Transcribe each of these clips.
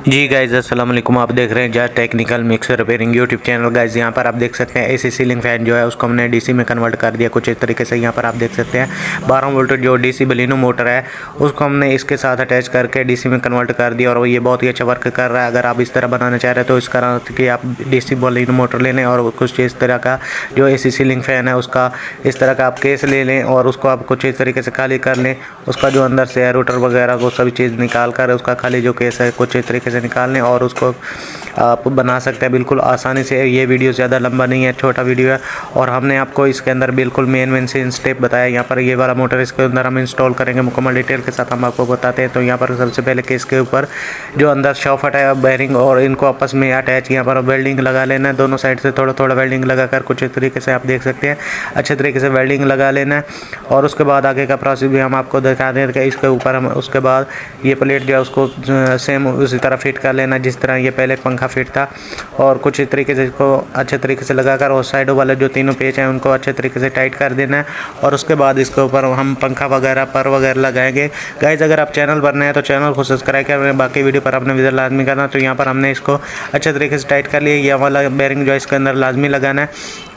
जी guys अस्सलाम वालेकुम। आप देख रहे हैं just technical mixer repairing YouTube channel. Guys यहाँ पर आप देख सकते हैं एसी सीलिंग फैन जो है उसको हमने डीसी में कन्वर्ट कर दिया कुछ इस तरीके से। यहाँ पर आप देख सकते हैं 12 वोल्ट जो डीसी बलिनो मोटर है उसको हमने इसके साथ अटैच करके डीसी में कन्वर्ट कर दिया और ये बहुत ही अच्छा वर्क कर रहा है। अगर आप इस तरह बनाना चाह रहे हैं तो इस तरह की आप डीसी बलिनो मोटर ले लें और कुछ इस तरह का जो एसी सीलिंग फैन है उसका इस तरह का आप केस ले लें और उसको आप कुछ इस तरीके से खाली कर लें। उसका जो अंदर से है रोटर वगैरह को सभी चीज़ निकाल कर उसका खाली जो केस है कुछ इस तरीके से निकाल लें और उसको आप बना सकते हैं बिल्कुल आसानी से। ये वीडियो ज़्यादा लंबा नहीं है, छोटा वीडियो है और हमने आपको इसके अंदर बिल्कुल मेन से स्टेप बताया। यहाँ पर ये वाला मोटर इसके अंदर हम इंस्टॉल करेंगे मुकम्मल डिटेल के साथ हम आपको बताते हैं। तो यहाँ पर सबसे पहले केस के ऊपर जो अंदर शॉफ्ट है बेयरिंग और इनको आपस में अटैच यहाँ पर वेल्डिंग लगा लेना है। दोनों साइड से थोड़ा थोड़ा वेल्डिंग लगा कर कुछ इस तरीके से आप देख सकते हैं अच्छे तरीके से वेल्डिंग लगा लेना है। और उसके बाद आगे का प्रोसेस भी हम आपको दिखा दें कि इसके ऊपर हम उसके बाद ये प्लेट जो है उसको सेम उसी तरह फिट कर लेना जिस तरह ये पहले पंखा फिट था। और कुछ इस तरीके से इसको अच्छे तरीके से लगाकर और साइडों वाले जो तीनों पेच हैं उनको अच्छे तरीके से टाइट कर देना है और उसके बाद इसके ऊपर हम पंखा वगैरह पर वगैरह लगाएंगे। गाइस अगर आप चैनल पर नए हैं तो चैनल को सब्सक्राइब करें, बाकी वीडियो पर आपने विजिट लाजमी करना। तो यहाँ पर हमने इसको अच्छे तरीके से टाइट कर लिया। ये वाला बेरिंग जो है इसके अंदर लाजमी लगाना है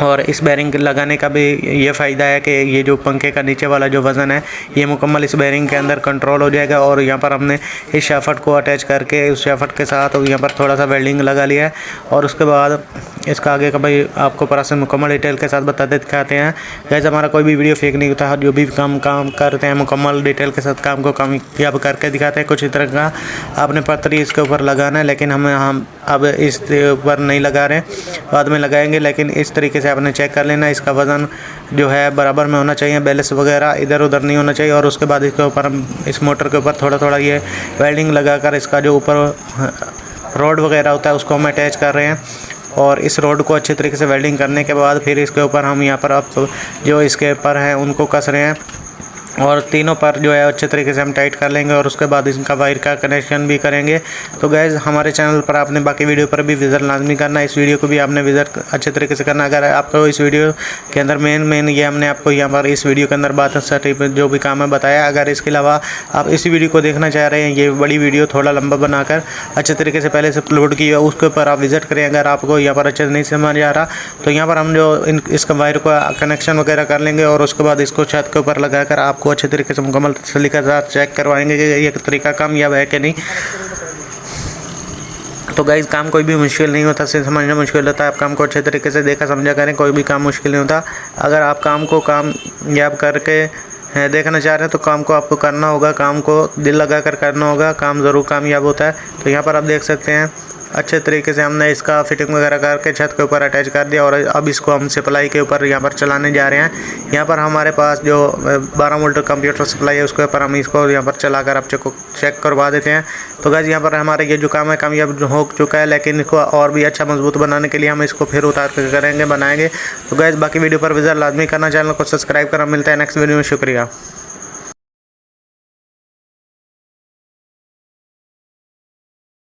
और इस बेरिंग लगाने का भी ये फ़ायदा है कि ये जो पंखे का नीचे वाला जो वज़न है ये मुकम्मल इस बेरिंग के अंदर कंट्रोल हो जाएगा। और यहाँ पर हमने इस शाफ्ट को अटैच करके उस शाफ्ट के साथ यहाँ पर थोड़ा सा वेल्डिंग लगा लिया है और उसके बाद इसका आगे का भाई आपको प्रोसेस मुकम्मल डिटेल के साथ बताते दिखाते हैं। जैसे हमारा कोई भी वीडियो फेक नहीं होता, जो भी काम करते हैं मुकम्मल डिटेल के साथ काम को कामयाब करके दिखाते हैं। कुछ इस तरह का आपने पतरी इसके ऊपर लगाना है लेकिन हम अब इस ऊपर नहीं लगा रहे हैं, बाद में लगाएंगे। लेकिन इस तरीके से आपने चेक कर लेना इसका वज़न जो है बराबर में होना चाहिए, बैलेंस वगैरह इधर उधर नहीं होना चाहिए। और उसके बाद इसके ऊपर हम इस मोटर के ऊपर थोड़ा थोड़ा ये वेल्डिंग लगाकर इसका जो ऊपर रॉड वगैरह होता है उसको हम अटैच कर रहे हैं। और इस रोड को अच्छे तरीके से वेल्डिंग करने के बाद फिर इसके ऊपर हम यहाँ पर अब जो इसके पर हैं उनको कस रहे हैं और तीनों पर जो है अच्छे तरीके से हम टाइट कर लेंगे और उसके बाद इनका वायर का कनेक्शन भी करेंगे। तो गैस हमारे चैनल पर आपने बाकी वीडियो पर भी विज़िट लाजमी करना, इस वीडियो को भी आपने विज़िट अच्छे तरीके से करना। अगर आपको इस वीडियो के अंदर मेन ये हमने आपको यहाँ पर इस वीडियो के अंदर बात जो भी काम है बताया। अगर इसके अलावा आप इसी वीडियो को देखना चाह रहे हैं, ये बड़ी वीडियो थोड़ा लंबा बनाकर अच्छे तरीके से पहले से अपलोड की है, उसके ऊपर आप विज़िट करें। अगर आपको यहाँ पर अच्छे से नहीं समझ आ रहा तो यहाँ पर हम जो इसका वायर को कनेक्शन वगैरह कर लेंगे और उसके बाद इसको छत के ऊपर लगाकर आपको अच्छे तरीके से मुकम्मल तसल्ली के साथ चेक करवाएंगे कि ये तरीका कामयाब है कि नहीं। तो गाइस काम कोई भी मुश्किल नहीं होता, सिर्फ समझना मुश्किल होता है। आप काम को अच्छे तरीके से देखा समझा करें, कोई भी काम मुश्किल नहीं होता। अगर आप काम को कामयाब करके देखना चाह रहे हैं तो काम को आपको करना होगा, काम को दिल लगा कर करना होगा, काम ज़रूर कामयाब होता है। तो यहाँ पर आप देख सकते हैं अच्छे तरीके से हमने इसका फिटिंग वगैरह करके छत के ऊपर अटैच कर दिया और अब इसको हम सप्लाई के ऊपर यहाँ पर चलाने जा रहे हैं। यहाँ पर हमारे पास जो 12 वोल्ट कंप्यूटर सप्लाई है उसके ऊपर हम इसको यहाँ पर चलाकर आप चेक करवा देते हैं। तो गाइस यहाँ पर हमारे ये जो काम है कामयाब हो चुका है, लेकिन इसको और भी अच्छा मजबूत बनाने के लिए हम इसको फिर उतार कर करेंगे बनाएंगे। तो गाइस बाकी वीडियो पर विजिट लाजमी करना, चैनल को सब्सक्राइब करना। मिलता है नेक्स्ट वीडियो में, शुक्रिया।